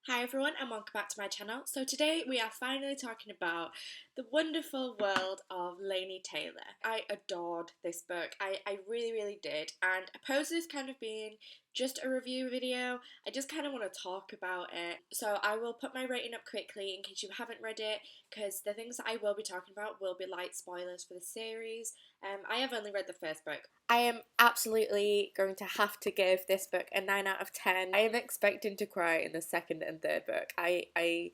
Hi everyone and welcome back to my channel. So today we are finally talking about the wonderful world of Laini Taylor. I adored this book. I really did, and opposed to this kind of being just a review video, I just kind of want to talk about it. So I will put my rating up quickly in case you haven't read it, because the things that I will be talking about will be light spoilers for the series. I have only read the first book. I am absolutely going to have to give this book a 9 out of 10. I am expecting to cry in the second and third book. I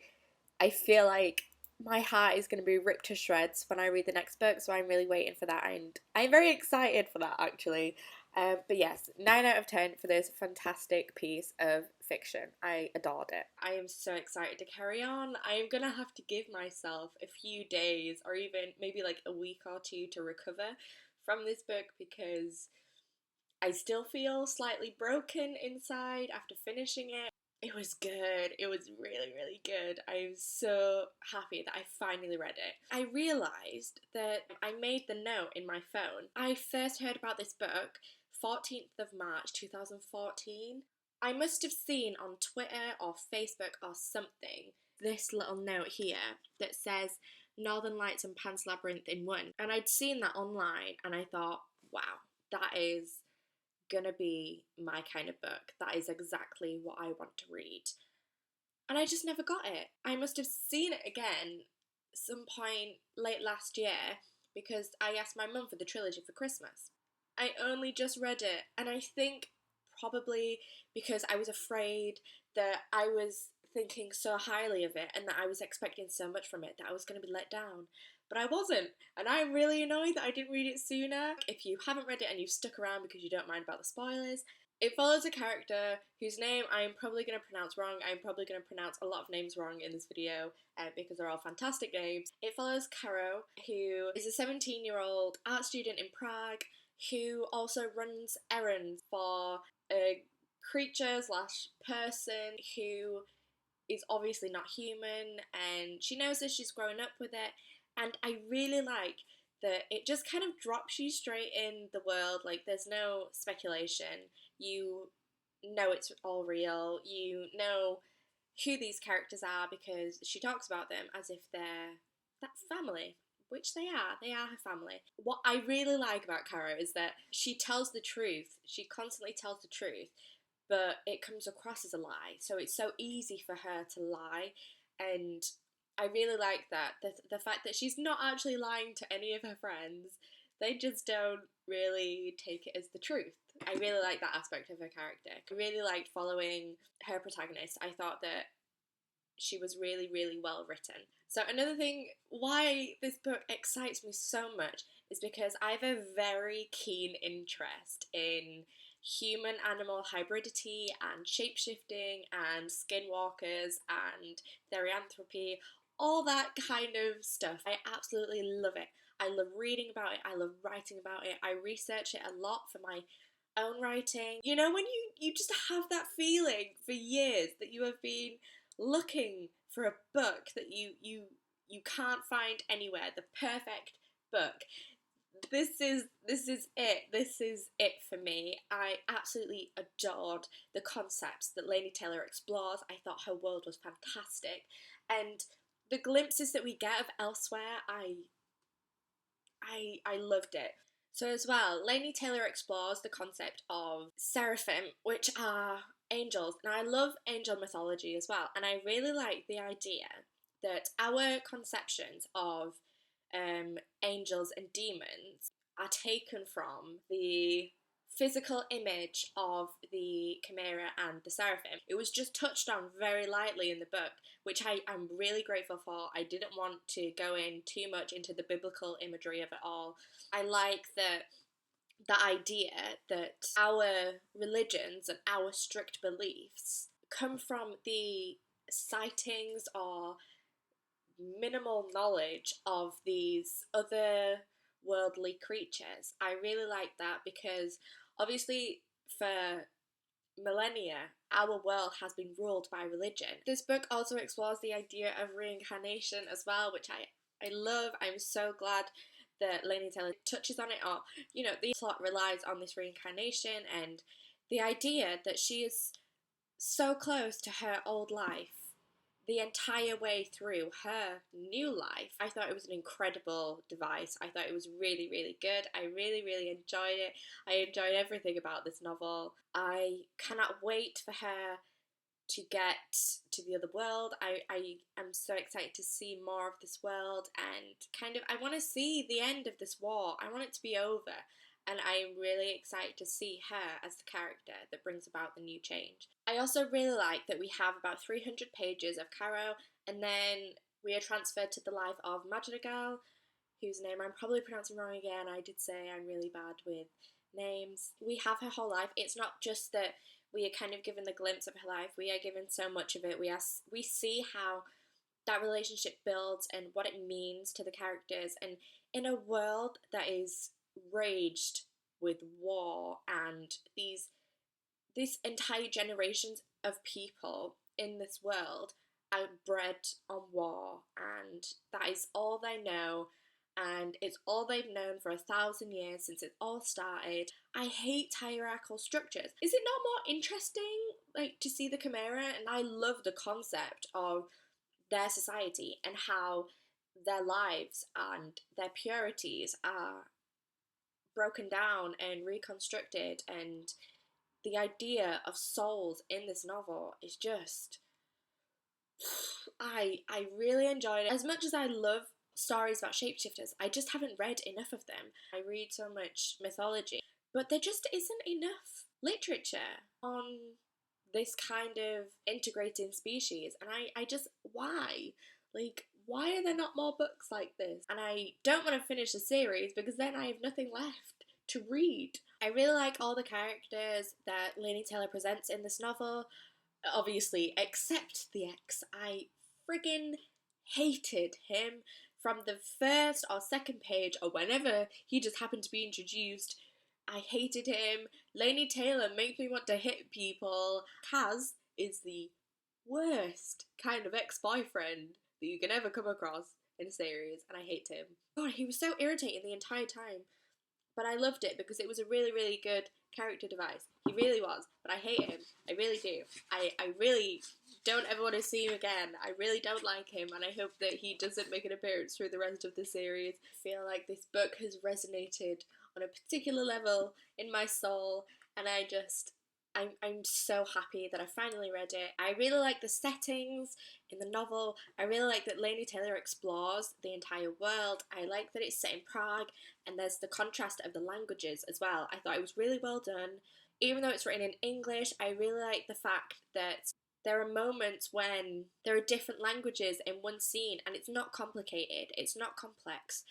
feel like my heart is going to be ripped to shreds when I read the next book, so I'm really waiting for that, and I'm very excited for that actually. But yes, 9 out of 10 for this fantastic piece of fiction. I adored it. I am so excited to carry on. I am going to have to give myself a few days or even maybe like a week or two to recover from this book, because I still feel slightly broken inside after finishing it. It was good. It was really good. I'm so happy that I finally read it. I realised that I made the note in my phone. I first heard about this book 14th of March 2014. I must have seen on Twitter or Facebook or something this little note here that says Northern Lights and Pan's Labyrinth in one. And I'd seen that online and I thought, wow, that is gonna be my kind of book. That is exactly what I want to read. And I just never got it. I must have seen it again some point late last year because I asked my mum for the trilogy for Christmas. I only just read it, and I think probably because I was afraid that I was thinking so highly of it and that I was expecting so much from it that I was going to be let down. But I wasn't, and I'm really annoyed that I didn't read it sooner. If you haven't read it and you've stuck around because you don't mind about the spoilers, it follows a character whose name I'm probably going to pronounce wrong. I'm probably going to pronounce a lot of names wrong in this video because they're all fantastic names. It follows Caro, who is a 17-year-old art student in Prague who also runs errands for a creature slash person who is obviously not human, and she knows this, she's grown up with it, and I really like that it just kind of drops you straight in the world. Like, there's no speculation. You know it's all real. You know who these characters are because she talks about them as if they're that family, which they are. They are her family. What I really like about Caro is that she tells the truth. She constantly tells the truth, but it comes across as a lie. So it's so easy for her to lie, and I really like that. The fact that she's not actually lying to any of her friends, they just don't really take it as the truth. I really like that aspect of her character. I really liked following her protagonist. I thought that she was really well written. So another thing why this book excites me so much is because I have a very keen interest in human animal hybridity and shapeshifting and skinwalkers and therianthropy, all that kind of stuff. I absolutely love it. I love reading about it, I love writing about it, I research it a lot for my own writing. You know, when you just have that feeling for years that you have been looking for a book that you can't find anywhere, the perfect book. This is it for me. I absolutely adored the concepts that Laini Taylor explores. I thought her world was fantastic, and the glimpses that we get of elsewhere, I loved it. So as well, Laini Taylor explores the concept of seraphim, which are angels. Now I love angel mythology as well, and I really like the idea that our conceptions of angels and demons are taken from the physical image of the chimera and the seraphim. It was just touched on very lightly in the book, which I'm really grateful for. I didn't want to go in too much into the biblical imagery of it all. I like the idea that our religions and our strict beliefs come from the sightings or minimal knowledge of these other worldly creatures. I really like that because obviously for millennia our world has been ruled by religion. This book also explores the idea of reincarnation as well, which I love. I'm so glad that Laini Taylor touches on it, or the plot relies on this reincarnation and the idea that she is so close to her old life the entire way through her new life. I thought it was an incredible device. I thought it was really, really good. I really, really enjoyed it. I enjoyed everything about this novel. I cannot wait for her to get to the other world. I am so excited to see more of this world, and kind of, I want to see the end of this war. I want it to be over. And I'm really excited to see her as the character that brings about the new change. I also really like that we have about 300 pages of Caro, and then we are transferred to the life of Madrigal, whose name I'm probably pronouncing wrong again. I did say I'm really bad with names. We have her whole life. It's not just that we are kind of given the glimpse of her life. We are given so much of it. We see how that relationship builds and what it means to the characters. And in a world that is raged with war and these entire generations of people in this world are bred on war, and that is all they know, and it's all they've known for 1,000 years since it all started. I hate hierarchical structures. Is it not more interesting, like, to see the Chimera? And I love the concept of their society and how their lives and their purities are broken down and reconstructed, and the idea of souls in this novel is just, I really enjoyed it. As much as I love stories about shapeshifters, I just haven't read enough of them. I read so much mythology, but there just isn't enough literature on this kind of integrating species, and I just, why? Like, why are there not more books like this? And I don't want to finish the series because then I have nothing left to read. I really like all the characters that Laini Taylor presents in this novel, obviously, except the ex. I friggin' hated him from the first or second page, or whenever he just happened to be introduced. I hated him. Laini Taylor makes me want to hit people. Kaz is the worst kind of ex-boyfriend that you can ever come across in a series, and I hate him. God, he was so irritating the entire time. But I loved it because it was a really, really good character device. He really was. But I hate him. I really do. I really don't ever want to see him again. I really don't like him, and I hope that he doesn't make an appearance through the rest of the series. I feel like this book has resonated on a particular level in my soul, and I'm so happy that I finally read it. I really like the settings in the novel. I really like that Laini Taylor explores the entire world. I like that it's set in Prague, and there's the contrast of the languages as well. I thought it was really well done. Even though it's written in English, I really like the fact that there are moments when there are different languages in one scene, and it's not complicated, it's not complex.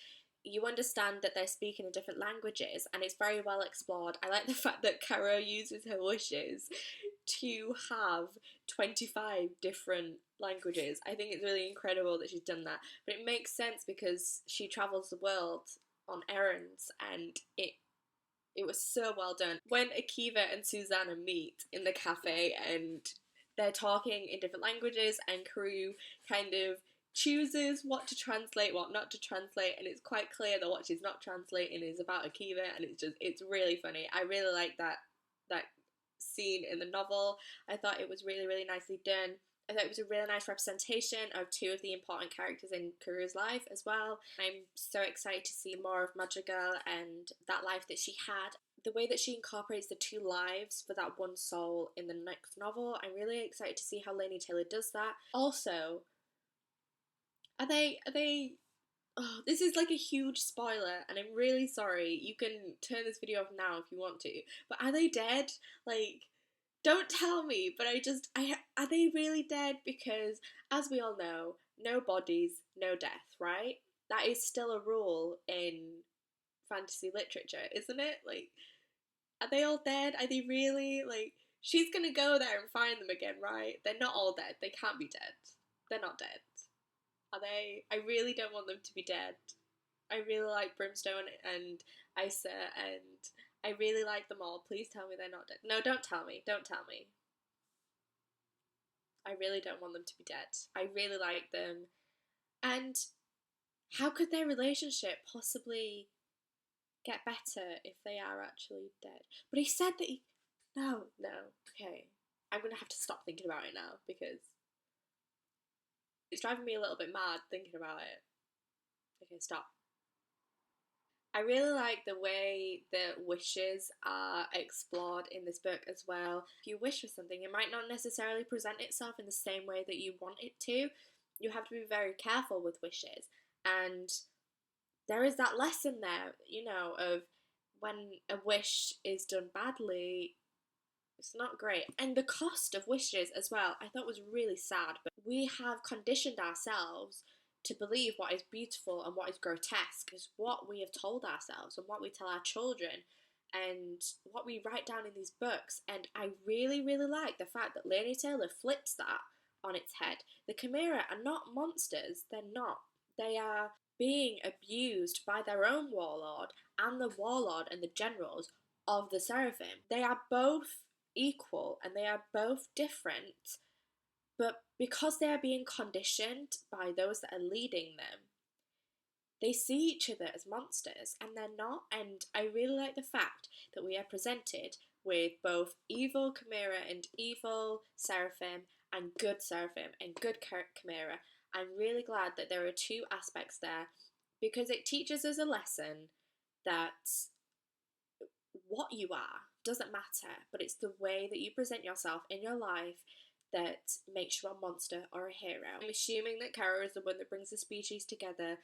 You understand that they're speaking in different languages, and it's very well explored. I like the fact that Caro uses her wishes to have 25 different languages. I think it's really incredible that she's done that. But it makes sense because she travels the world on errands, and it was so well done. When Akiva and Susanna meet in the cafe and they're talking in different languages, and Karou kind of chooses what to translate, what not to translate, and it's quite clear that what she's not translating is about Akiva, and it's really funny. I really like that scene in the novel. I thought it was really, really nicely done. I thought it was a really nice representation of two of the important characters in Karou's life as well. I'm so excited to see more of Madrigal and that life that she had. The way that she incorporates the two lives for that one soul in the next novel, I'm really excited to see how Laini Taylor does that. Also, are they oh, this is like a huge spoiler, and I'm really sorry. You can turn this video off now if you want to. But are they dead? Like, don't tell me, but are they really dead? Because, as we all know, no bodies, no death, right? That is still a rule in fantasy literature, isn't it? Like, are they all dead? Are they really? Like, she's gonna go there and find them again, right? They're not all dead. They can't be dead. They're not dead. Are they? I really don't want them to be dead. I really like Brimstone and Isa, and I really like them all. Please tell me they're not dead. No, don't tell me. Don't tell me. I really don't want them to be dead. I really like them. And how could their relationship possibly get better if they are actually dead? But he said that he... No, okay. I'm gonna have to stop thinking about it now because it's driving me a little bit mad thinking about it. Okay, stop. I really like the way the wishes are explored in this book as well. If you wish for something, it might not necessarily present itself in the same way that you want it to. You have to be very careful with wishes. And there is that lesson there, you know, of when a wish is done badly, it's not great. And the cost of wishes as well, I thought was really sad. But we have conditioned ourselves to believe what is beautiful and what is grotesque is what we have told ourselves and what we tell our children and what we write down in these books. And I really, really like the fact that Laini Taylor flips that on its head. The Chimera are not monsters, they're not. They are being abused by their own warlord and the warlord and the generals of the Seraphim. They are both equal and they are both different, but because they are being conditioned by those that are leading them, they see each other as monsters and they're not. And I really like the fact that we are presented with both evil Chimera and evil Seraphim and good Seraphim and good Chimera. I'm really glad that there are two aspects there because it teaches us a lesson that what you are doesn't matter, but it's the way that you present yourself in your life that makes you a monster or a hero. I'm assuming that Kara is the one that brings the species together,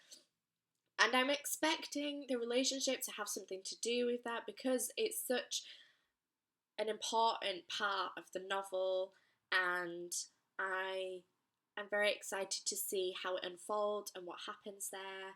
and I'm expecting the relationship to have something to do with that because it's such an important part of the novel, and I am very excited to see how it unfolds and what happens there,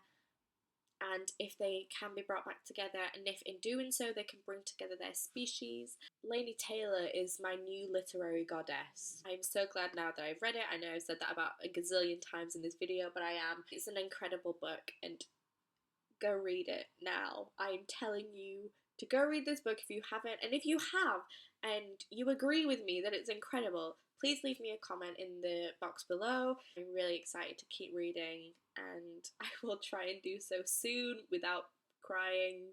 and if they can be brought back together, and if in doing so they can bring together their species. Laini Taylor is my new literary goddess. I'm so glad now that I've read it. I know I've said that about a gazillion times in this video, but I am. It's an incredible book, and go read it now. I'm telling you to go read this book if you haven't, and if you have and you agree with me that it's incredible, please leave me a comment in the box below. I'm really excited to keep reading, and I will try and do so soon without crying.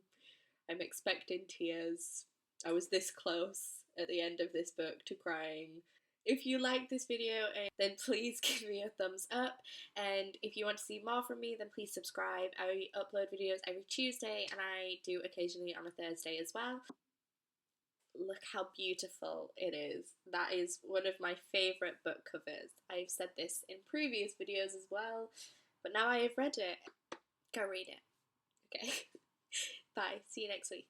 I'm expecting tears. I was this close at the end of this book to crying. If you like this video, then please give me a thumbs up, and if you want to see more from me, then please subscribe. I upload videos every Tuesday, and I do occasionally on a Thursday as well. Look how beautiful it is. That is one of my favourite book covers. I've said this in previous videos as well, but now I have read it. Go read it. Okay. Bye. See you next week.